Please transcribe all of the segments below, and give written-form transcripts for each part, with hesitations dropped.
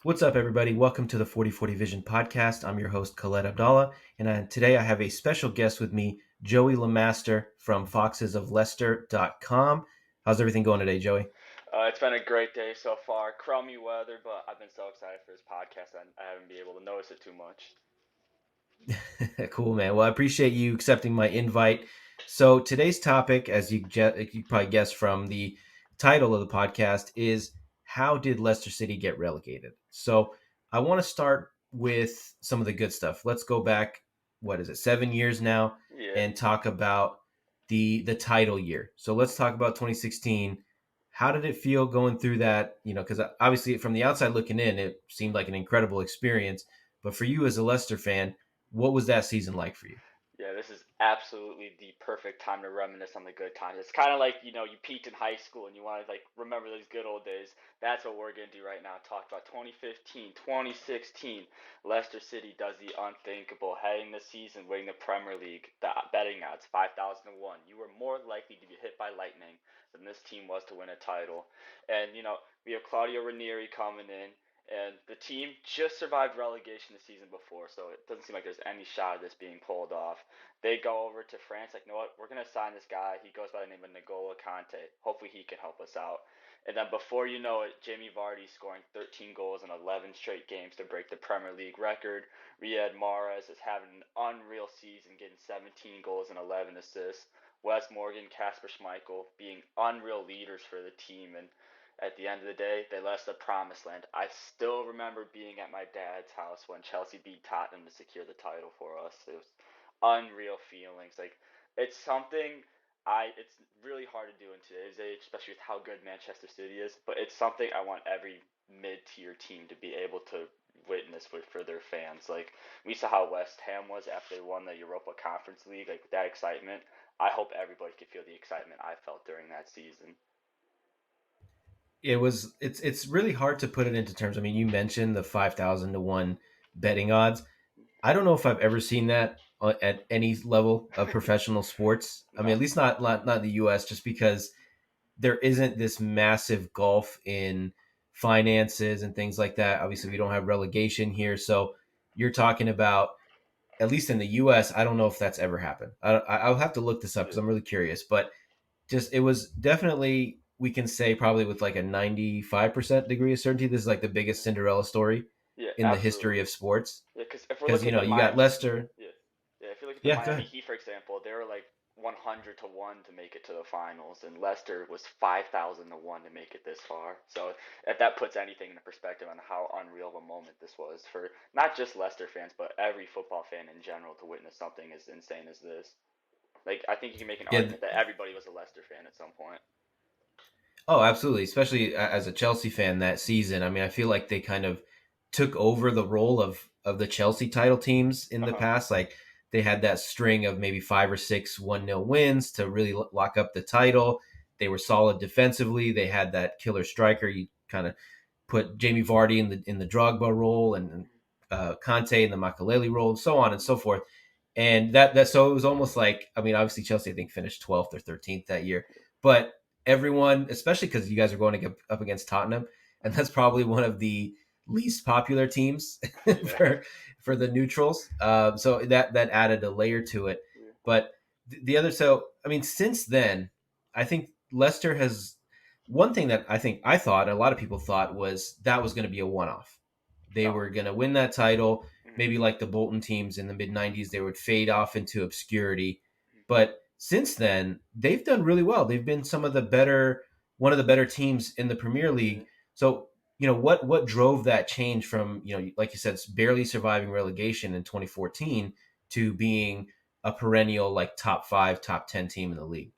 What's up, everybody? Welcome to the 4040 Vision podcast. I'm your host, Khaled Abdalah, and today I have a special guest with me, Joey LeMaster from foxesofleicester.com. How's everything going today, Joey? It's been a great day so far. Crummy weather, but I've been so excited for this podcast and I haven't been able to notice it too much. Cool, man. Well, I appreciate you accepting my invite. So today's topic, as you probably guessed from the title of the podcast, is how did Leicester City get relegated? So I want to start with some of the good stuff. Let's go back, what is it, 7 years now, Yeah. and talk about the title year. So let's talk about 2016. How did it feel going through that? Because obviously from the outside looking in, it seemed like an incredible experience. But for you as a Leicester fan, what was that season like for you? Yeah, this is absolutely the perfect time to reminisce on the good times. It's kind of like, you peaked in high school and you want to like remember those good old days. That's what we're going to do right now. Talk about 2015, 2016. Leicester City does the unthinkable, heading the season, winning the Premier League. The betting odds 5,001. You were more likely to be hit by lightning than this team was to win a title. And, we have Claudio Ranieri coming in, and the team just survived relegation the season before, so it doesn't seem like there's any shot of this being pulled off. They go over to France, like, you know what, we're gonna sign this guy. He goes by the name of N'Golo Kante. Hopefully, he can help us out. And then before you know it, Jamie Vardy scoring 13 goals in 11 straight games to break the Premier League record. Riyad Mahrez is having an unreal season, getting 17 goals and 11 assists. Wes Morgan, Casper Schmeichel being unreal leaders for the team, and at the end of the day, they left the promised land. I still remember being at my dad's house when Chelsea beat Tottenham to secure the title for us. It was unreal feelings. Like it's something it's really hard to do in today's age, especially with how good Manchester City is. But it's something I want every mid-tier team to be able to witness for their fans. Like we saw how West Ham was after they won the Europa Conference League. Like that excitement. I hope everybody could feel the excitement I felt during that season. It's really hard to put it into terms. I mean, you mentioned the 5,000 to 1 betting odds. I don't know if I've ever seen that at any level of professional sports. I mean, No. at least not in the US, just because there isn't this massive gulf in finances and things like that. Obviously, we don't have relegation here, so you're talking about, at least in the US, I don't know if that's ever happened. I'll have to look this up because I'm really curious. But just, it was definitely, we can say probably with like a 95% degree of certainty, this is like the biggest Cinderella story Yeah, in the history absolutely. of sports. Yeah, because if we're Because looking at the you got Leicester. yeah, yeah, if you look at the Yeah, go Miami ahead. Heat, for example, they were like 100 to 1 to make it to the finals, and Leicester was 5,000 to 1 to make it this far. So if that puts anything into perspective on how unreal of a moment this was for not just Leicester fans, but every football fan in general to witness something as insane as this. Like, I think you can make an Yeah. argument that everybody was a Leicester fan at some point. Oh, absolutely. Especially as a Chelsea fan that season. I mean, I feel like they kind of took over the role of the Chelsea title teams in Uh the huh. past. Like they had that string of maybe 5 or 6 1-0 wins to really lock up the title. They were solid defensively. They had that killer striker. You kind of put Jamie Vardy in the Drogba role, and Conte in the Makaleli role, and so on and so forth. And that so it was almost like, I mean, obviously Chelsea I think finished 12th or 13th that year, but everyone, especially because you guys are going to get up against Tottenham, and that's probably one of the least popular teams Yeah. for for the neutrals. So that added a layer to it. Yeah. But the other, so I mean, since then, I think Leicester has, one thing that I thought a lot of people thought was that was going to be a one off. They Oh. were going to win that title, Mhm. maybe like the Bolton teams in the mid '90s. They would fade off into obscurity, but since then they've done really well. They've been one of the better teams in the Premier Yeah. League. So what drove that change from, like you said, barely surviving relegation in 2014 to being a perennial like top 5, top 10 team in the league?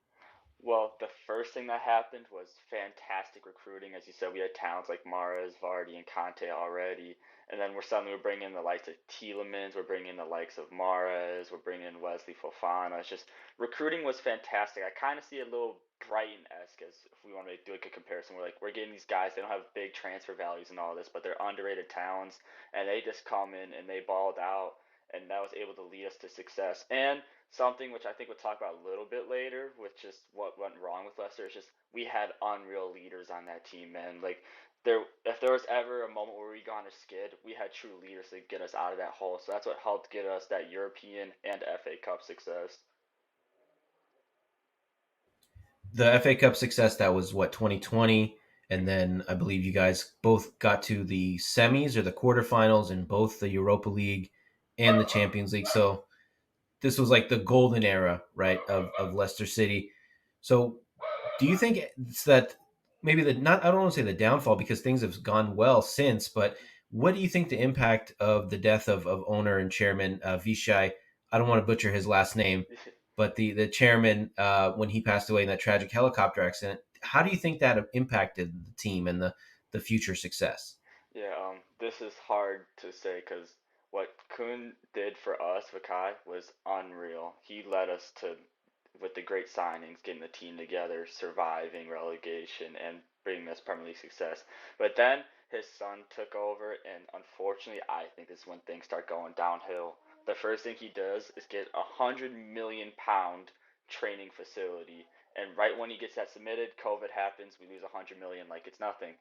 Well, the first thing that happened was fantastic recruiting. As you said, we had talents like Mahrez, Vardy, and Conte already, and then we're bringing in the likes of Tielemans, we're bringing in the likes of Mahrez, we're bringing in Wesley Fofana. It's just recruiting was fantastic. I kind of see a little Brighton-esque, as if we want to do like a comparison. We're getting these guys. They don't have big transfer values and all this, but they're underrated talents, and they just come in and they balled out, and that was able to lead us to success. And something which I think we'll talk about a little bit later, with just what went wrong with Leicester, is just we had unreal leaders on that team, man. Like if there was ever a moment where we got on a skid, we had true leaders to get us out of that hole. So that's what helped get us that European and FA Cup success. The FA Cup success, that was what, 2020, and Mhm. then I believe you guys both got to the semis or the quarterfinals in both the Europa League and the Champions League. So this was like the golden era, right, of Leicester City. So do you think it's that maybe the not I don't want to say the downfall because things have gone well since, but what do you think the impact of the death of owner and chairman Vichai? I don't want to butcher his last name, but the chairman when he passed away in that tragic helicopter accident. How do you think that impacted the team and the future success? Yeah, this is hard to say because what Kuhn did for us, Vichai, was unreal. He led us to, with the great signings, getting the team together, surviving relegation, and bringing us Premier League success. But then his son took over, and unfortunately, I think this is when things start going downhill. The first thing he does is get £100 million training facility, and right when he gets that submitted, COVID happens. We lose 100 million like it's nothing.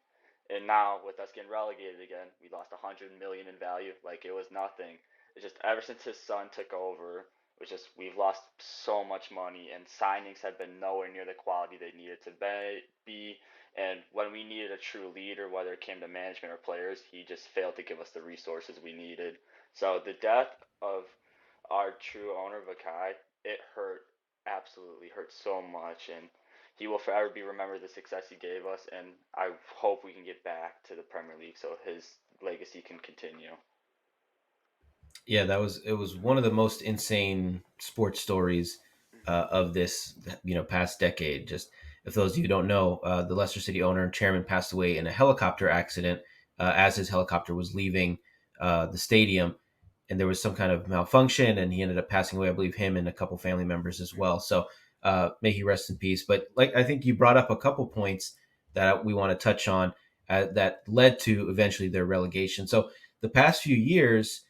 And now with us getting relegated again, we lost 100 million in value. Like it was nothing. It's just ever since his son took over, it's just we've lost so much money, and signings have been nowhere near the quality they needed to be. And when we needed a true leader, whether it came to management or players, he just failed to give us the resources we needed. So the death of our true owner, Vakai, it hurt, absolutely hurt so much, and he will forever be remembered the success he gave us, and I hope we can get back to the Premier League so his legacy can continue. Yeah, that was it was one of the most insane sports stories of this past decade. Just if those of you who don't know, the Leicester City owner and chairman passed away in a helicopter accident as his helicopter was leaving the stadium, and there was some kind of malfunction, and he ended up passing away. I believe him and a couple family members as well. So may he rest in peace. But like I think you brought up a couple points that we want to touch on that led to eventually their relegation. So the past few years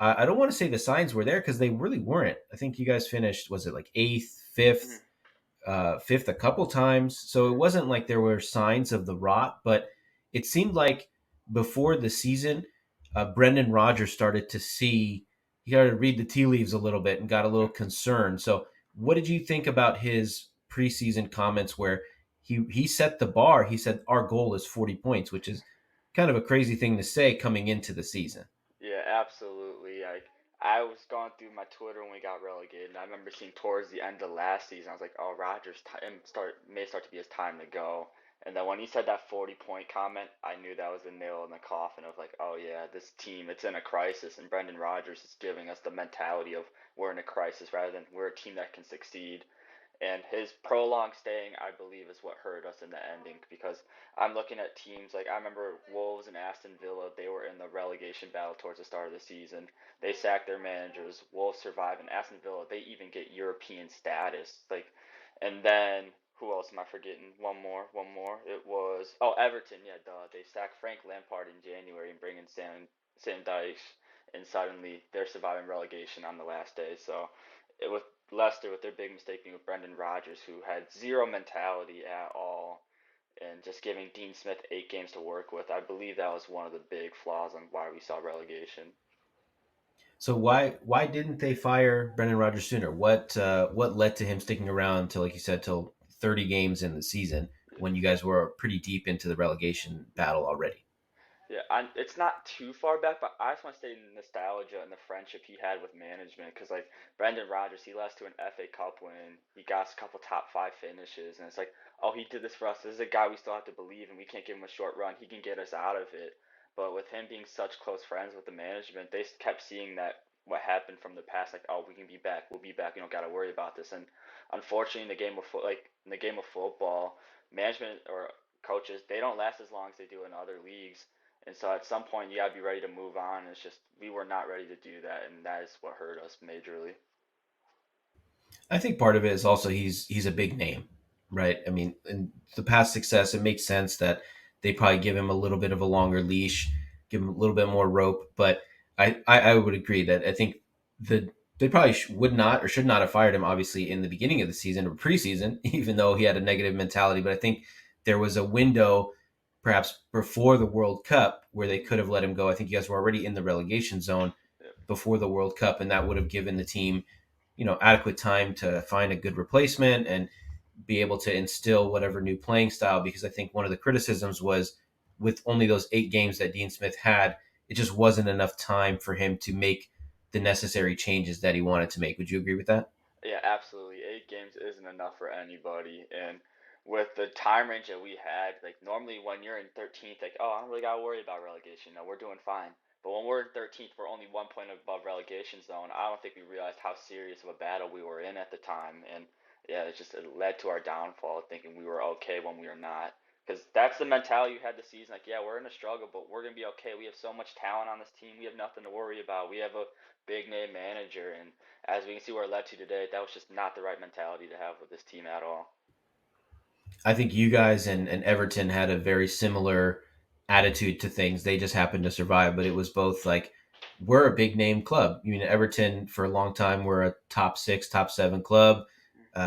I don't want to say the signs were there because they really weren't. I think you guys finished, was it like eighth, Mm-hmm. fifth a couple times. So it wasn't like there were signs of the rot, but it seemed like before the season, Brendan Rodgers started to see, he started to read the tea leaves a little bit and got a little concerned. So what did you think about his preseason comments where he set the bar? He said, our goal is 40 points, which is kind of a crazy thing to say coming into the season. Yeah, absolutely. I was going through my Twitter when we got relegated, and I remember seeing towards the end of last season, I was like, "Oh, Rogers may start to be his time to go." And then when he said that 40-point comment, I knew that was the nail in the coffin of like, "Oh yeah, this team, it's in a crisis." And Brendan Rodgers is giving us the mentality of we're in a crisis rather than we're a team that can succeed. And his prolonged staying, I believe, is what hurt us in the ending because I'm looking at teams like I remember Wolves and Aston Villa. They were in the relegation battle towards the start of the season. They sacked their managers. Wolves survive, and Aston Villa they even get European status. Like, and then who else am I forgetting? One more. It was Everton. Yeah, duh. They sacked Frank Lampard in January and bring in Sam Dyche, and suddenly they're surviving relegation on the last day. So with Leicester, with their big mistake being with Brendan Rodgers, who had zero mentality at all and just giving Dean Smith 8 games to work with. I believe that was one of the big flaws on why we saw relegation. So why didn't they fire Brendan Rodgers sooner? What led to him sticking around till, like you said, till 30 games in the season when you guys were pretty deep into the relegation battle already? Yeah, it's not too far back, but I just want to say nostalgia and the friendship he had with management. Because like Brendan Rodgers, he led us to an FA Cup win. He got us a couple top five finishes, and it's like, oh, he did this for us. This is a guy we still have to believe, and we can't give him a short run. He can get us out of it. But with him being such close friends with the management, they kept seeing that what happened from the past, like, oh, we can be back. We'll be back. You don't got to worry about this. And unfortunately, in the game of football, management or coaches, they don't last as long as they do in other leagues, and so at some point, you gotta be ready to move on. It's just we were not ready to do that, and that is what hurt us majorly. I think part of it is also he's a big name, right? I mean, in the past success, it makes sense that they probably give him a little bit of a longer leash, give him a little bit more rope. But I would agree that I think the they probably would not or should not have fired him, obviously, in the beginning of the season or preseason, even though he had a negative mentality. But I think there was a window, perhaps before the World Cup, where they could have let him go. I think you guys were already in the relegation zone Yep. before the World Cup, and that would have given the team, adequate time to find a good replacement and be able to instill whatever new playing style. Because I think one of the criticisms was with only those 8 games that Dean Smith had, it just wasn't enough time for him to make the necessary changes that he wanted to make. Would you agree with that? Yeah, absolutely. 8 games isn't enough for anybody, and with the time range that we had, like normally when you're in 13th, like oh, I don't really gotta worry about relegation. No, we're doing fine. But when we're in 13th, we're only 1 point above relegation zone. I don't think we realized how serious of a battle we were in at the time, and yeah, it led to our downfall, thinking we were okay when we were not. Because that's the mentality you had this season. Like, yeah, we're in a struggle, but we're gonna be okay. We have so much talent on this team. We have nothing to worry about. We have a big name manager, and as we can see where it led to today, that was just not the right mentality to have with this team at all. I think you guys and Everton had a very similar attitude to things. They just happened to survive, but it was both like we're a big name club. I mean, Everton for a long time were a top 6, top 7 club.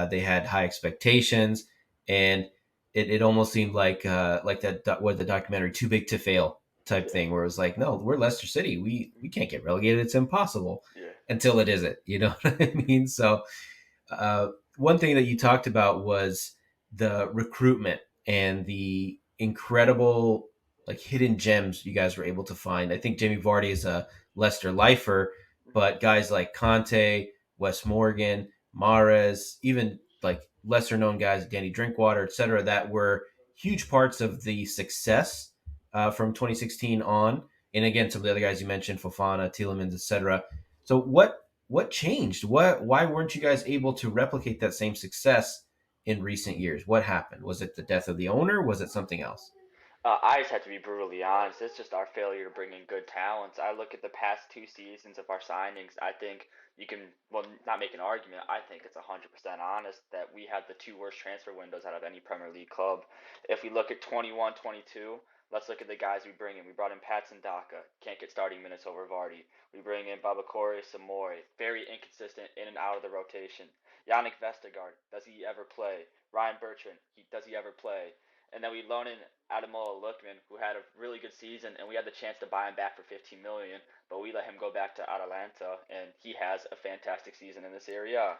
They had high expectations, and it almost seemed like that what the documentary "Too Big to Fail" type Yeah, thing, where it was like, no, we're Leicester City. We can't get relegated. It's impossible yeah, until it isn't. You know what I mean? So one thing that you talked about was the recruitment and the incredible like hidden gems you guys were able to find. I think Jamie Vardy is a Leicester lifer, but guys like Conte, Wes Morgan, Mahrez, even like lesser known guys, Danny Drinkwater, etc., that were huge parts of the success from 2016 on. And again, some of the other guys you mentioned, Fofana, Tielemans, etc. So what changed? Why weren't you guys able to replicate that same success in recent years? What happened? Was it the death of the owner? Was it something else? I just have to be brutally honest. It's just our failure to bring in good talents. I look at the past 2 seasons of our signings. I think you can, well, not make an argument. I think it's 100% honest that we had the two worst transfer windows out of any Premier League club. If we look at 21, 22, let's look at the guys we bring in. We brought in Patson Daka, can't get starting minutes over Vardy. We bring in Babakore Samori, very inconsistent in and out of the rotation. Yannick Vestergaard, does he ever play? Ryan Bertrand, does he ever play? And then we loan in Ademola Lookman, who had a really good season, and we had the chance to buy him back for 15 million, but we let him go back to Atalanta, and he has a fantastic season in this area.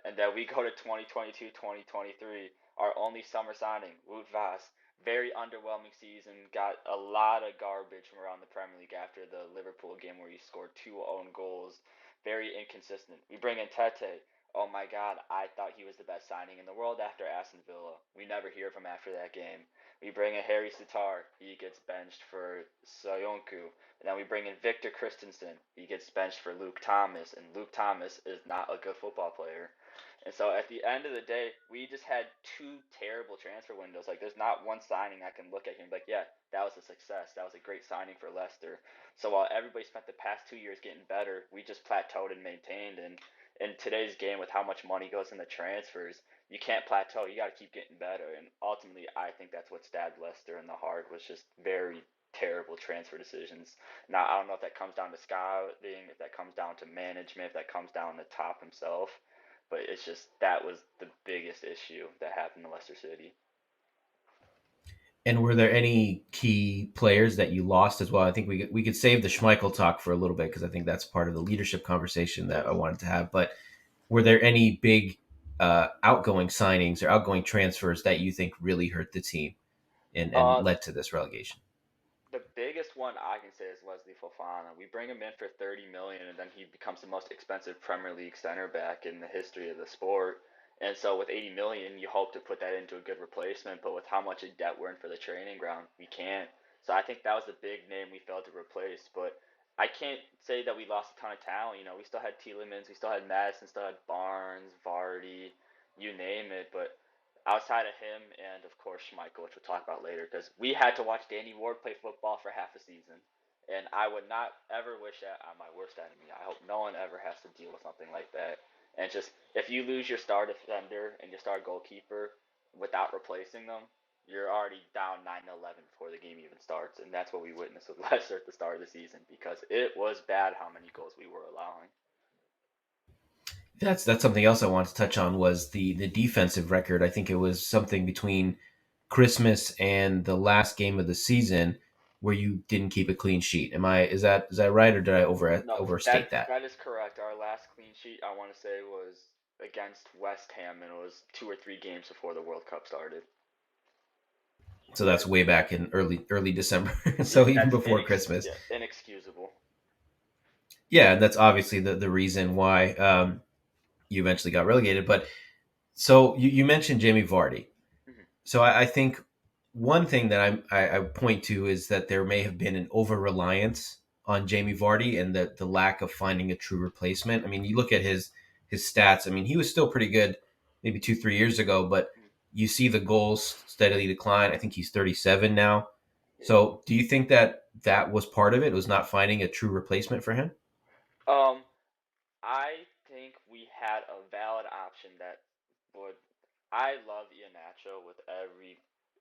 And then we go to 2022-2023, our only summer signing, Wout Vass. Very underwhelming season. Got a lot of garbage from around the Premier League after the Liverpool game where he scored 2 own goals. Very inconsistent. We bring in Tete. Oh my God, I thought he was the best signing in the world after Aston Villa. We never hear from him after that game. We bring in Harry Sitar. He gets benched for Soyuncu. And then we bring in Victor Christensen. He gets benched for Luke Thomas. And Luke Thomas is not a good football player. And so at the end of the day, we just had two terrible transfer windows. Like, there's not one signing I can look at here and be like, yeah, that was a success. That was a great signing for Leicester. So while everybody spent the past 2 years getting better, we just plateaued and maintained. And in today's game, with how much money goes into transfers, you can't plateau. You got to keep getting better. And ultimately, I think that's what stabbed Leicester in the heart, was just very terrible transfer decisions. Now, I don't know if that comes down to scouting, if that comes down to management, if that comes down to Top himself, but it's just that was the biggest issue that happened to Leicester City. And were there any key players that you lost as well? I think we could save the Schmeichel talk for a little bit because I think that's part of the leadership conversation that I Yes. wanted to have. But were there any big outgoing signings or outgoing transfers that you think really hurt the team and Uh, led to this relegation? the biggest one I can say is Wesley Fofana. We bring him in for 30 million, and then he becomes the most expensive Premier League center back in the history of the sport. And so with 80 million, you hope to put that into a good replacement, but with how much in debt we're in for the training ground, we can't. So I think that was the big name we failed to replace. But I can't say that we lost a ton of talent. You know, we still had Tielemans, we still had Madison, still had Barnes, Vardy, you name it. But outside of him and of course Schmeichel, which we'll talk about later, because we had to watch Danny Ward play football for half a season, and I would not ever wish that on my worst enemy. I hope no one ever has to deal with something like that. And just if you lose your star defender and your star goalkeeper without replacing them, you're already down 9-11 before the game even starts, and that's what we witnessed with Leicester at the start of the season because it was bad how many goals we were allowing. That's something else I wanted to touch on was the defensive record. I think it was something between Christmas and the last game of the season where you didn't keep a clean sheet. Is that right, or did I No, overstate that? that is correct. Our last clean sheet, I want to say, was against West Ham, and it was 2 or 3 games before the World Cup started. So that's way back in early December, Yeah, so even that's before Christmas. inexcusable. Yeah, and that's obviously the reason why you eventually got relegated. But so you mentioned Jamie Vardy. Mhm. So I think one thing that I point to is that there may have been an over reliance on Jamie Vardy and the lack of finding a true replacement. I mean, you look at his stats. I mean, he was still pretty good maybe 2 3 years ago, but Mhm. you see the goals steadily decline. I think he's 37 now. Yeah. So do you think that that was part of it? Was not finding a true replacement for him? Um, I think we had a valid option that would. I love Iheanacho with every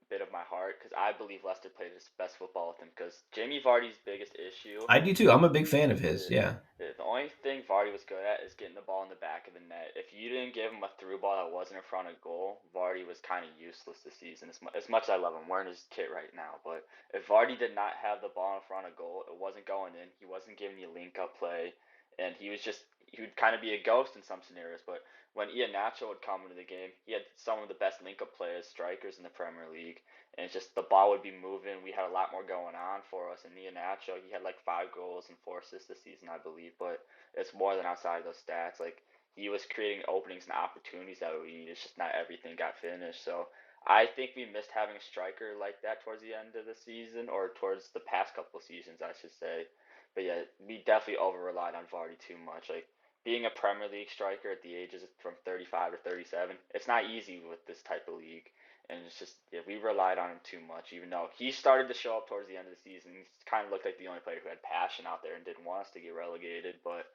bit of my heart because I believe Leicester played his best football with him. Because Jamie Vardy's biggest issue I do too. I'm a big fan of his. is Yeah. the only thing Vardy was good at is getting the ball in the back of the net. If you didn't give him a through ball that wasn't in front of goal, Vardy was kind of useless this season. As much as I love him, wearing his kit right now, but if Vardy did not have the ball in front of goal, it wasn't going in. He wasn't giving you link up play, and he would kind of be a ghost in some scenarios. But when Ian Nacho would come into the game, he had some of the best link up players, strikers in the Premier League, and it's just the ball would be moving. We had a lot more going on for us. And Iheanacho, he had like 5 goals and 4 assists this season, I believe, but it's more than outside of those stats. Like he was creating openings and opportunities that we need. It's just not everything got finished. So I think we missed having a striker like that towards the end of the season, or towards the past couple seasons, I should say. But yeah, we definitely over relied on Vardy too much. Like being a Premier League striker at the ages from 35 to 37, it's not easy with this type of league. And it's just, yeah, we relied on him too much, even though he started to show up towards the end of the season. He kind of looked like the only player who had passion out there and didn't want us to get relegated, but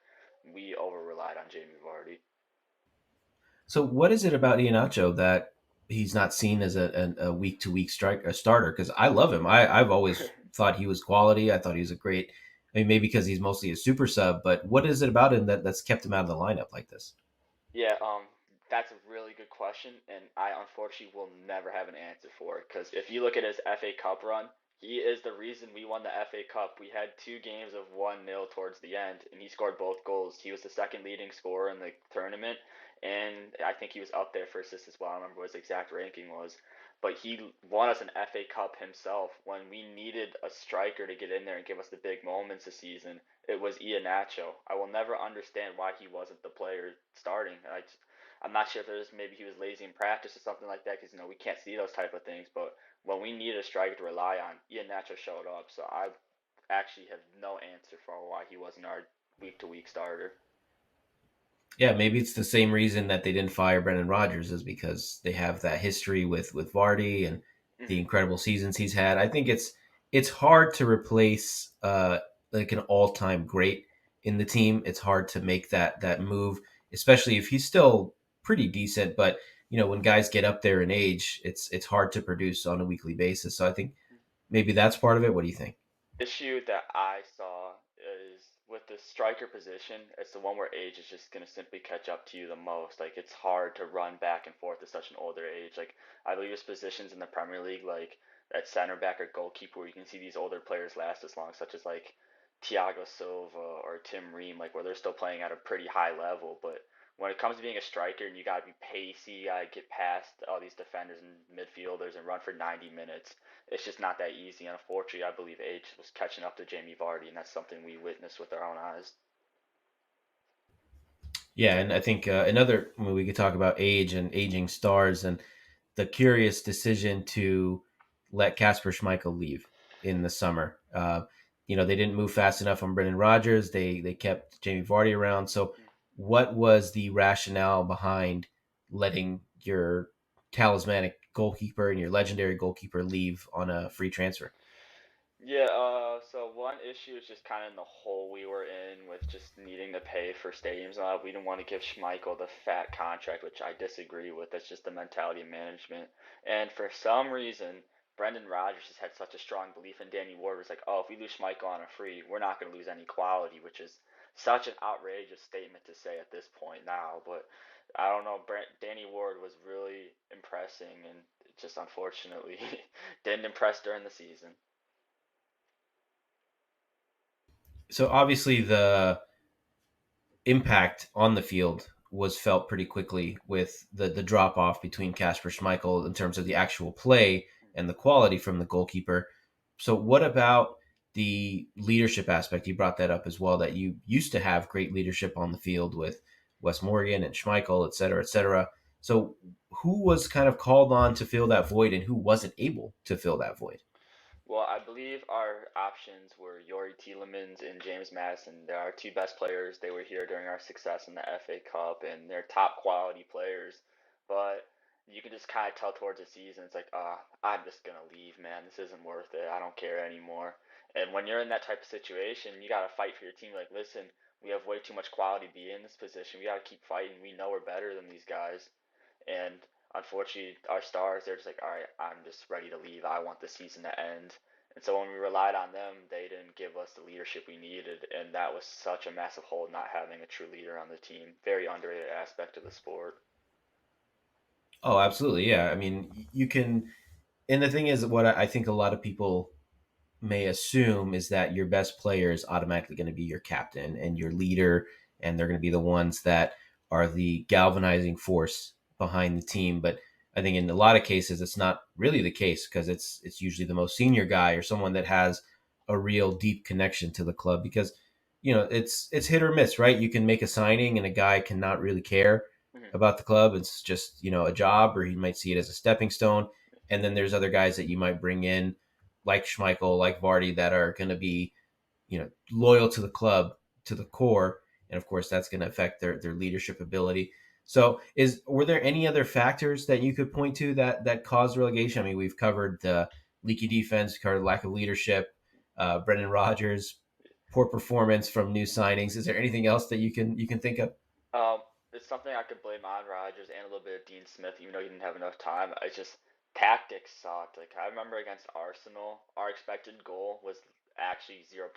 we over relied on Jamie Vardy. So what is it about Iheanacho that he's not seen as a week to week strike a starter? Because I love him. I've always thought he was quality. I thought he was a great. I mean, maybe because he's mostly a super sub, but what is it about him that's kept him out of the lineup like this? Yeah, that's a really good question, and I unfortunately will never have an answer for it. Because if you look at his FA Cup run, he is the reason we won the FA Cup. We had 2 games of 1-0 towards the end, and he scored both goals. He was the second leading scorer in the tournament, and I think he was up there for assists as well. I don't remember what his exact ranking was, but he won us an FA Cup himself when we needed a striker to get in there and give us the big moments this season. It was Iheanacho. I will never understand why he wasn't the player starting. I'm not sure if it was maybe he was lazy in practice or something like that, because we can't see those type of things. But when we needed a striker to rely on, Iheanacho showed up. So I actually have no answer for why he wasn't our week to week starter. Yeah, maybe it's the same reason that they didn't fire Brendan Rodgers is because they have that history with Vardy and the Mm-hmm. incredible seasons he's had. I think it's hard to replace like an all time great in the team. It's hard to make that move, especially if he's still pretty decent. But when guys get up there in age, it's hard to produce on a weekly basis. So I think maybe that's part of it. What do you think? Issue that I saw is with the striker position, it's the one where age is just going to simply catch up to you the most. Like, it's hard to run back and forth at such an older age. Like, I believe there's positions in the Premier League, like at center back or goalkeeper, where you can see these older players last as long, such as like Thiago Silva or Tim Ream, like where they're still playing at a pretty high level. But when it comes to being a striker and you got to be pacey, you got to get past all these defenders and midfielders and run for 90 minutes, it's just not that easy. And unfortunately, I believe age was catching up to Jamie Vardy, and that's something we witnessed with our own eyes. Yeah, and I think another when we could talk about age and aging stars and the curious decision to let Casper Schmeichel leave in the summer. They didn't move fast enough on Brendan Rodgers. They kept Jamie Vardy around. So, what was the rationale behind letting your talismanic goalkeeper and your legendary goalkeeper leave on a free transfer? Yeah, so one issue is just kind of in the hole we were in with just needing to pay for stadiums. We didn't want to give Schmeichel the fat contract, which I disagree with. That's just the mentality of management. And for some reason, Brendan Rodgers has had such a strong belief in Danny Ward. It's like, oh, if we lose Schmeichel on a free, we're not going to lose any quality, which is such an outrageous statement to say at this point now. But I don't know, Danny Ward was really impressing, and just unfortunately didn't impress during the season. So obviously the impact on the field was felt pretty quickly with the drop off between Kasper Schmeichel in terms of the actual play and the quality from the goalkeeper. So what about the leadership aspect? You brought that up as well, that you used to have great leadership on the field with Wes Morgan and Schmeichel, et cetera, et cetera. So who was kind of called on to fill that void and who wasn't able to fill that void? Well, I believe our options were Yori Tielemans and James Madison. They're our two best players. They were here during our success in the FA Cup, and they're top quality players. But you can just kind of tell towards the season, it's like, I'm just gonna leave, man. This isn't worth it. I don't care anymore. And when you're in that type of situation, you gotta fight for your team. Like, listen, we have way too much quality to be in this position. We gotta keep fighting. We know we're better than these guys. And unfortunately, our stars, they're just like, all right, I'm just ready to leave. I want the season to end. And so when we relied on them, they didn't give us the leadership we needed, and that was such a massive hole not having a true leader on the team. Very underrated aspect of the sport. Oh, absolutely. Yeah. I mean, you can, and the thing is, what I think a lot of people may assume is that your best player is automatically going to be your captain and your leader, and they're going to be the ones that are the galvanizing force behind the team. But I think in a lot of cases, it's not really the case because it's usually the most senior guy or someone that has a real deep connection to the club because it's hit or miss, right? You can make a signing and a guy cannot really care Mm-hmm. about the club. It's just a job, or he might see it as a stepping stone. And then there's other guys that you might bring in like Schmeichel, like Vardy, that are going to be, loyal to the club to the core, and of course that's going to affect their leadership ability. So, were there any other factors that you could point to that caused relegation? I mean, we've covered the leaky defense, covered lack of leadership, Brendan Rodgers, poor performance from new signings. Is there anything else that you can think of? Um, it's something I could blame on Rodgers and a little bit of Dean Smith, even though he didn't have enough time. It's just tactics sucked. Like I remember against Arsenal, our expected goal was actually 0.00.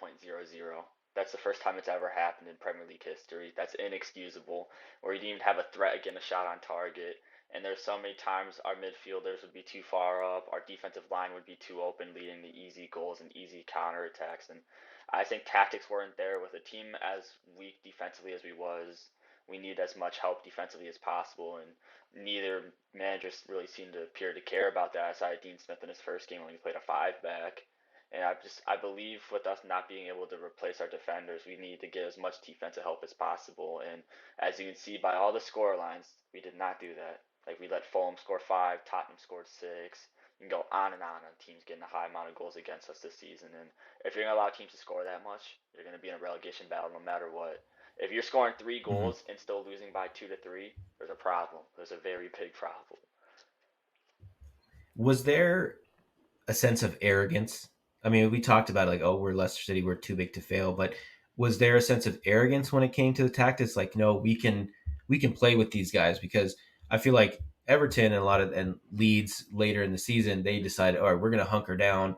That's the first time it's ever happened in Premier League history. That's inexcusable. Or you didn't even have a threat of getting a shot on target. And there's so many times our midfielders would be too far up, our defensive line would be too open, leading to easy goals and easy counterattacks. And I think tactics weren't there with a team as weak defensively as we was. We need as much help defensively as possible, and neither managers really seemed to appear to care about that. Aside Dean Smith in his first game when he played a five back, and I believe with us not being able to replace our defenders, we need to get as much defensive help as possible. And as you can see by all the score lines, we did not do that. Like we let Fulham score five, Tottenham scored six. You can go on on teams getting a high amount of goals against us this season. And if you're gonna allow teams to score that much, you're gonna be in a relegation battle no matter what. If you're scoring three Mhm. goals and still losing by 2 to 3, there's a problem. There's a very big problem. Was there a sense of arrogance? I mean, we talked about like, oh, we're Leicester City, we're too big to fail, but was there a sense of arrogance when it came to the tactics? Like, no, we can play with these guys because I feel like Everton and a lot of and Leeds later in the season they decided, all right, we're going to hunker down,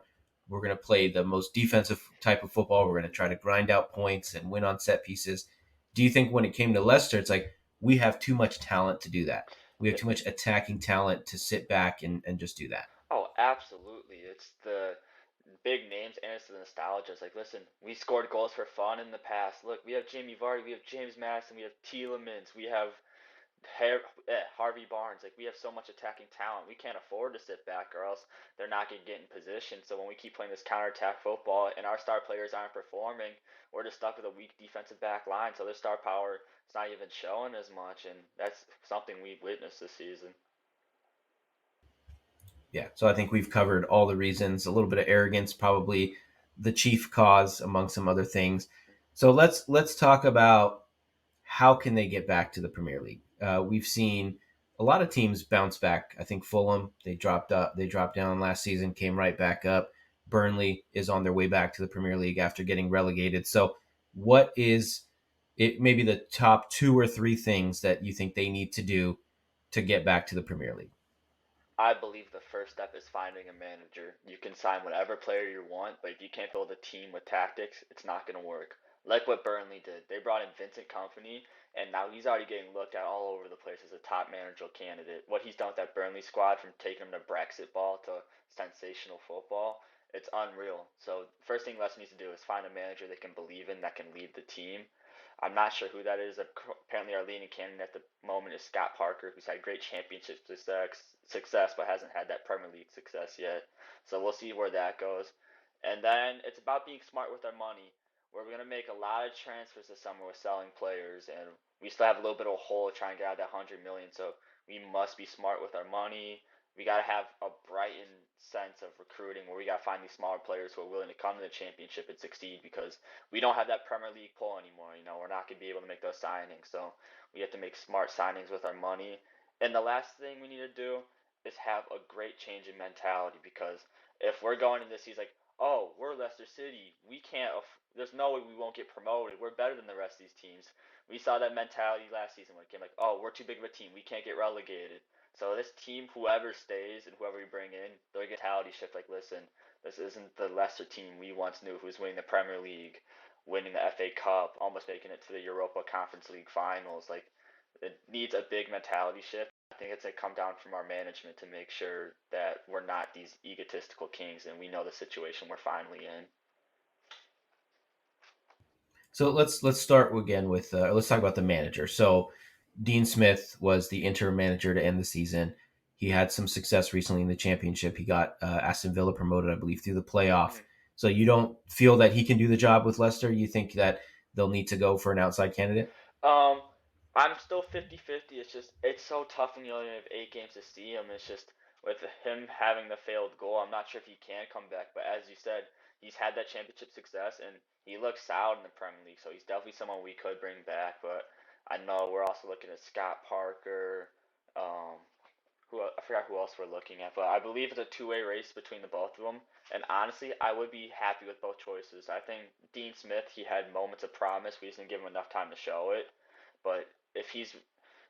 we're going to play the most defensive type of football, we're going to try to grind out points and win on set pieces. Do you think when it came to Leicester, it's like we have too much talent to do that? We have Yeah. too much attacking talent to sit back and just do that. Oh, absolutely. It's the big names and it's the nostalgia. It's like, listen, we scored goals for fun in the past. Look, we have Jamie Vardy, we have James Madison, we have Tielemans, we have Harvey Barnes. Like we have so much attacking talent, we can't afford to sit back, or else they're not gonna get in position. So when we keep playing this counterattack football and our star players aren't performing, we're just stuck with a weak defensive back line. So their star power is not even showing as much, and that's something we've witnessed this season. Yeah, so I think we've covered all the reasons. A little bit of arrogance, probably the chief cause, among some other things. So let's talk about how can they get back to the Premier League. We've seen a lot of teams bounce back. I think Fulham they dropped down last season, came right back up. Burnley is on their way back to the Premier League after getting relegated. So what is it? Maybe the top two or three things that you think they need to do to get back to the Premier League? I believe the first step is finding a manager. You can sign whatever player you want, but if you can't build a team with tactics, it's not going to work. like what Burnley did. They brought in Vincent Company, and now he's already getting looked at all over the place as a top managerial candidate. What he's done with that Burnley squad, from taking them to Brexit ball to sensational football, it's unreal. So first thing Les needs to do is find a manager they can believe in that can lead the team. I'm not sure who that is. Apparently, our leading candidate at the moment is Scott Parker, who's had great championship success but hasn't had that Premier League success yet. So we'll see where that goes. And then it's about being smart with our money. We're going to make a lot of transfers this summer with selling players, and we still have a little bit of a hole to try and get out of that 100 million. So we must be smart with our money. We got to have a Brighton sense of recruiting where we got to find these smaller players who are willing to come to the championship and succeed, because we don't have that Premier League pull anymore. You know, we're not going to be able to make those signings. So we have to make smart signings with our money. And the last thing we need to do is have a great change in mentality, because if we're going in this season like, oh, we're Leicester City, we can't. There's no way we won't get promoted. We're better than the rest of these teams. We saw that mentality last season when it came like, oh, we're too big of a team. We can't get relegated. So this team, whoever stays and whoever we bring in, their mentality shift. Like, listen, this isn't the Leicester team we once knew, who's winning the Premier League, winning the FA Cup, almost making it to the Europa Conference League finals. Like, it needs a big mentality shift. I think it's going to come down from our management to make sure that we're not these egotistical kings and we know the situation we're finally in. So let's start again with let's talk about the manager. So Dean Smith was the interim manager to end the season. He had some success recently in the championship. He got Aston Villa promoted, I believe, through the playoff. Mm-hmm. So you don't feel that he can do the job with Leicester? You think that they'll need to go for an outside candidate? Um, I'm still 50-50. It's just it's so tough when you only have 8 games to see him. It's just with him having the failed goal, I'm not sure if he can come back. But as you said, he's had that championship success and he looks solid in the Premier League. So he's definitely someone we could bring back. But I know we're also looking at Scott Parker. Um, who I forgot who else we're looking at, but I believe it's a two-way race between the both of them. And honestly, I would be happy with both choices. I think Dean Smith, he had moments of promise. We just didn't give him enough time to show it. But if he's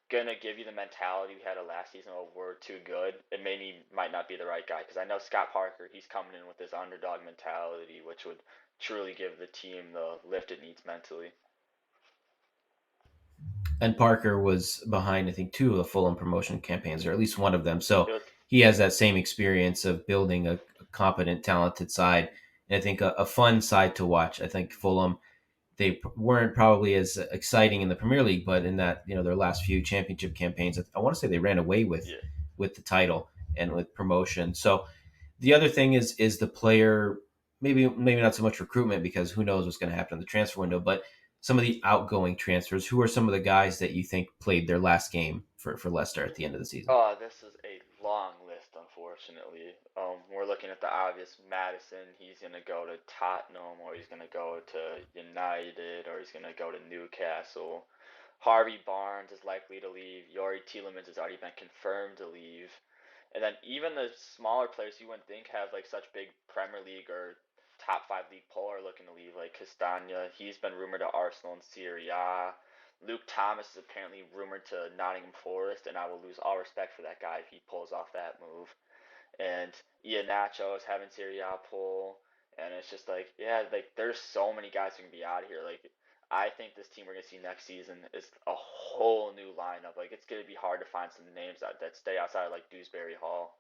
gonna give you the mentality we had last season of we're too good, it might not be the right guy. Because I know Scott Parker, he's coming in with this underdog mentality, which would truly give the team the lift it needs mentally. And Parker was behind, I think, two of the Fulham promotion campaigns, or at least one of them. It So was he has that same experience of building a competent, talented side, and I think a fun side to watch. I think Fulham, they weren't probably as exciting in the Premier League, but in that their last few championship campaigns, I want to say they ran away yeah. with the title and with promotion. So the other thing is the player, maybe not so much recruitment, because who knows what's going to happen in the transfer window, but some of the outgoing transfers. Who are some of the guys that you think played their last game for Leicester at the end of the season? Oh, this is a long list, unfortunately. We're looking at the obvious. Madison, he's gonna go to Tottenham, or he's gonna go to United, or he's gonna go to Newcastle. Harvey Barnes is likely to leave. Yori Tielemans has already been confirmed to leave. And then even the smaller players you wouldn't think have like such big Premier League or top 5 league pull are looking to leave, like Castagna. He's been rumored to Arsenal and Serie A. Luke Thomas is apparently rumored to Nottingham Forest, and I will lose all respect for that guy if he pulls off that move. And Iheanacho is having Serie A pull, and it's just like, yeah, like there's so many guys who can be out of here. Like I think this team we're gonna see next season is a whole new lineup. Like it's gonna be hard to find some names that stay outside of like Dewsbury Hall.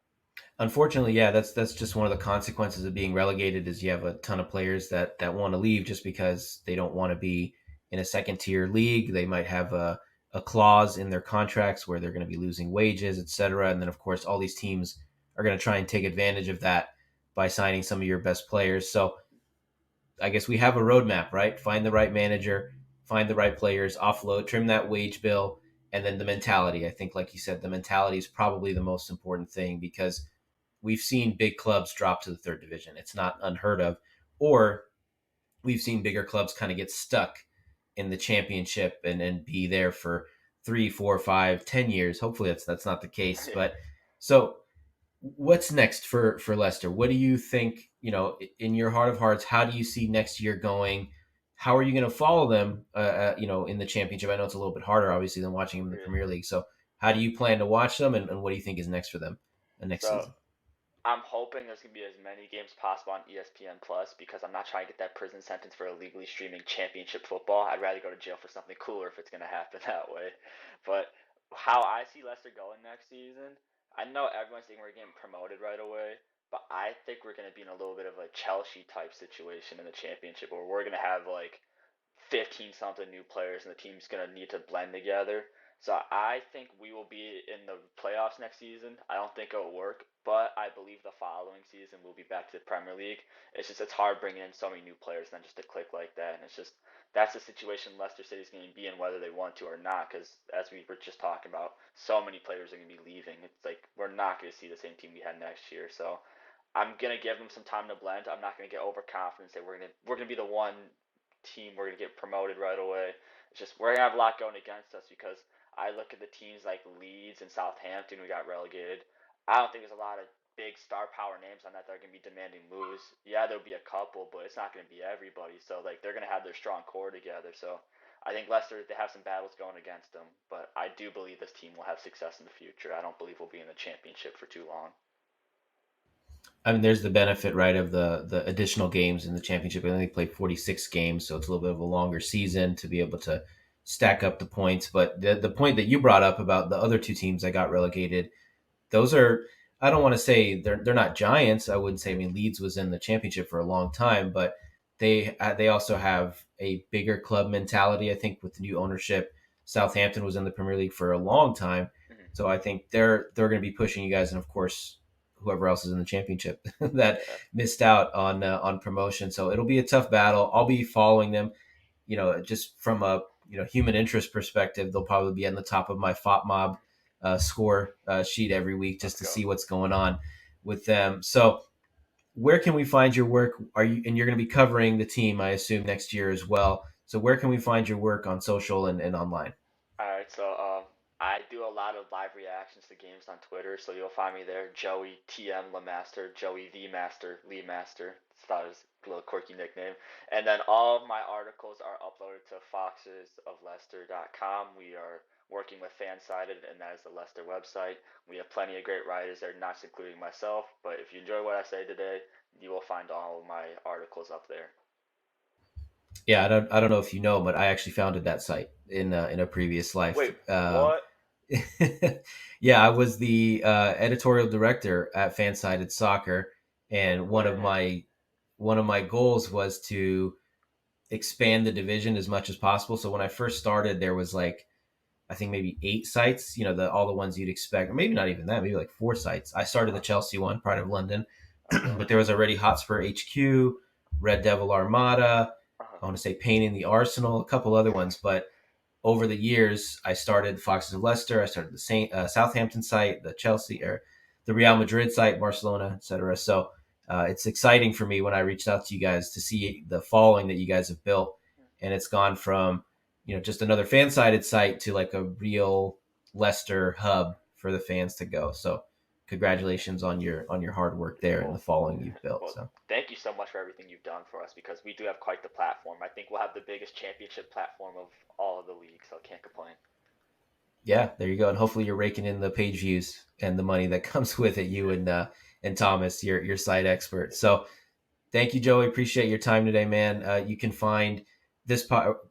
Unfortunately, yeah, that's just one of the consequences of being relegated. Is you have a ton of players that want to leave just because they don't want to be in a second tier league. They might have a clause in their contracts where they're going to be losing wages, etc. And then of course all these teams are going to try and take advantage of that by signing some of your best players. So I guess we have a roadmap, right? Find the right manager, find the right players, offload, trim that wage bill, and then the mentality. I think, like you said, the mentality is probably the most important thing, because we've seen big clubs drop to the third division. It's not unheard of. Or we've seen bigger clubs kind of get stuck in the championship and be there for 3, 4, 5, 10 years. Hopefully that's not the case. Yeah, But so what's next for Leicester? What do you think, in your heart of hearts, how do you see next year going? How are you going to follow them, in the championship? I know it's a little bit harder, obviously, than watching them in the yeah. Premier League. So how do you plan to watch them, and what do you think is next for them next So season? I'm hoping there's gonna be as many games possible on ESPN Plus because I'm not trying to get that prison sentence for illegally streaming championship football. I'd rather go to jail for something cooler if it's gonna happen that way. But how I see Leicester going next season, I know everyone's saying we're getting promoted right away, but I think we're gonna be in a little bit of a Chelsea type situation in the championship where we're gonna have like 15 something new players and the team's going to need to blend together. So I think we will be in the playoffs next season. I don't think it'll work, but I believe the following season we'll be back to the Premier League. It's hard bringing in so many new players then just to click like that, and it's just that's the situation Leicester City's going to be in whether they want to or not. Because as we were just talking about, so many players are going to be leaving. It's like we're not going to see the same team we had next year. So I'm gonna give them some time to blend. I'm not gonna get overconfident and say we're gonna be the one team we're gonna get promoted right away. It's just we're gonna have a lot going against us because I look at the teams like Leeds and Southampton who got relegated. I don't think there's a lot of big star power names on that that are gonna be demanding moves. Yeah, there'll be a couple, but it's not gonna be everybody. So like they're gonna have their strong core together. So I think Leicester they have some battles going against them, but I do believe this team will have success in the future. I don't believe we'll be in the championship for too long. I mean, there's the benefit, right, of the additional games in the championship. I think they play 46 games, so it's a little bit of a longer season to be able to stack up the points. But the point that you brought up about the other two teams that got relegated, those are, I don't want to say they're not giants. I wouldn't say. I mean, Leeds was in the championship for a long time, but they also have a bigger club mentality. I think with the new ownership, Southampton was in the Premier League for a long time, Mm-hmm. so I think they're going to be pushing you guys, and of course, whoever else is in the championship that Yeah. missed out on promotion. So it'll be a tough battle. I'll be following them. Just from a human interest perspective, they'll probably be on the top of my FOP score sheet every week Let's just to go. see what's going on with them. So where can we find your work? Are you and you're going to be covering the team, I assume, next year as well. So where can we find your work on social and online? All right, so I do a lot of live reactions to games on Twitter, so you'll find me there. Joey TM LeMaster, Joey the Master, Lee Master. It's thought it was a little quirky nickname. And then all of my articles are uploaded to foxesofleicester.com. We are working with Fansided, and that is the Leicester website. We have plenty of great writers there, not including myself. But if you enjoy what I say today, you will find all of my articles up there. Yeah, I don't know if you know, but I actually founded that site in a previous life. Wait, what? Yeah, I was the editorial director at Fansided Soccer, No and way. one of my goals was to expand the division as much as possible. So when I first started, there was like I think maybe 8 sites, all the ones you'd expect, or maybe not even that, maybe like 4 sites. I started the Uh-huh. Chelsea one, Pride of London, Okay. but there was already Hotspur HQ, Red Devil Armada. Uh-huh. I want to say Pain in the Arsenal, a couple other ones, but over the years, I started Foxes of Leicester. I started the Southampton site, the Chelsea or the Real Madrid site, Barcelona, etc. So it's exciting for me when I reached out to you guys to see the following that you guys have built, and it's gone from just another fan sided site to like a real Leicester hub for the fans to go. So congratulations on your hard work there and the Well, following you've built. well, So thank you so much for everything you've done for us because we do have quite the platform. I think we'll have the biggest championship platform of all of the leagues, so I can't complain. yeah, there you go. And hopefully you're raking in the page views and the money that comes with it. You and Thomas, your site expert. So thank you, Joey. Appreciate your time today, man. You can find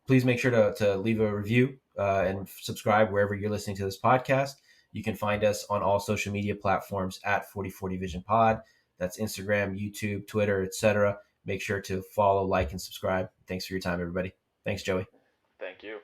please make sure to leave a review Of and course. subscribe wherever you're listening to this podcast. You can find us on all social media platforms at 4040 Vision Pod. That's Instagram, YouTube, Twitter, etc. Make sure to follow, like, and subscribe. Thanks for your time, everybody. Thanks, Joey. Thank you.